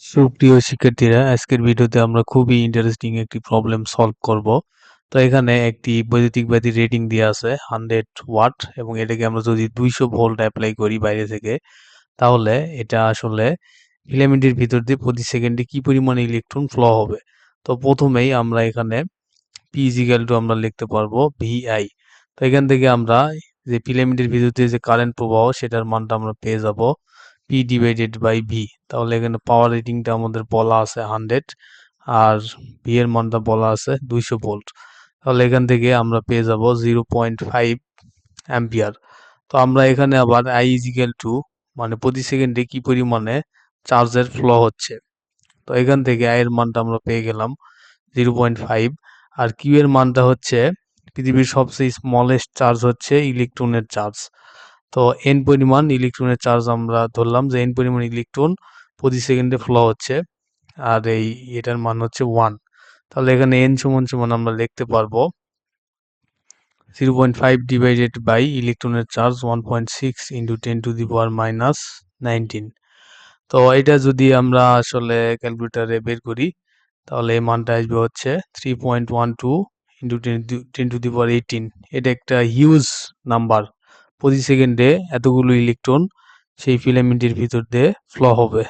সুপ্রিয় শিক্ষার্থীরা, আজকের ভিডিওতে আমরা খুবই ইন্টারেস্টিং একটি প্রবলেম সলভ করব। তো এখানে একটি বৈদ্যুতিক বাতির রেটিং দেওয়া আছে 100 ওয়াট এবং এটাকে আমরা যদি 200 ভোল্ট অ্যাপ্লাই করি বাইরে থেকে, তাহলে এটা আসলে ফিলামেন্টের ভিতর দিয়ে প্রতি সেকেন্ডে কি পরিমাণে ইলেকট্রন ফ্লো হবে। তো প্রথমেই আমরা এখানে পি ইজিক্যাল টু আমরা লিখতে পারবো ভিআই। তো এখান থেকে আমরা যে ফিলামেন্টের ভিতর দিয়ে যে কারেন্ট প্রবাহ সেটার মানটা আমরা পেয়ে যাব পি ডিভাইডেড বাই ভি। তাহলে এখানে পাওয়ার রেটিংটা আমাদের বলা আছে 100 আর ভি এর মানটা বলা আছে 200 ভোল্ট। তাহলে এখান থেকে আমরা পেয়ে যাব 0.5 অ্যাম্পিয়ার। তো আমরা এখানে আবার আই ইজিক্যাল টু মানে প্রতি সেকেন্ডে কি পরিমাণে চার্জের ফ্লো হচ্ছে। তো এখান থেকে আই এর মানটা আমরা পেয়ে গেলাম 0.5 আর কিউ এর মানটা হচ্ছে পৃথিবীর সবচেয়ে স্মলেস্ট চার্জ হচ্ছে ইলেকট্রনের চার্জ। তো এন পরিমাণ ইলেকট্রনের চার্জ আমরা ধরলাম যে এন পরিমাণ ইলেকট্রন প্রতি সেকেন্ডে ফ্লো হচ্ছে আর এটার মান হচ্ছে 1। তাহলে এখানে এন সমান সমান আমরা লিখতে পারবো 0.5 ডিভাইডেড বাই ইলেকট্রনের চার্জ 1.6 ইন্টু 10⁻⁻19। তো এটা যদি আমরা আসলে ক্যালকুলেটারে বের করি তাহলে এই মানটা আসবে হচ্ছে 3.12 ইন্টু 10⁻18। এটা একটা হিউজ নাম্বার। প্রতি সেকেন্ডে এতগুলো ইলেকট্রন সেই ফিলামেন্টের ভিতর দিয়ে ফ্লো হবে।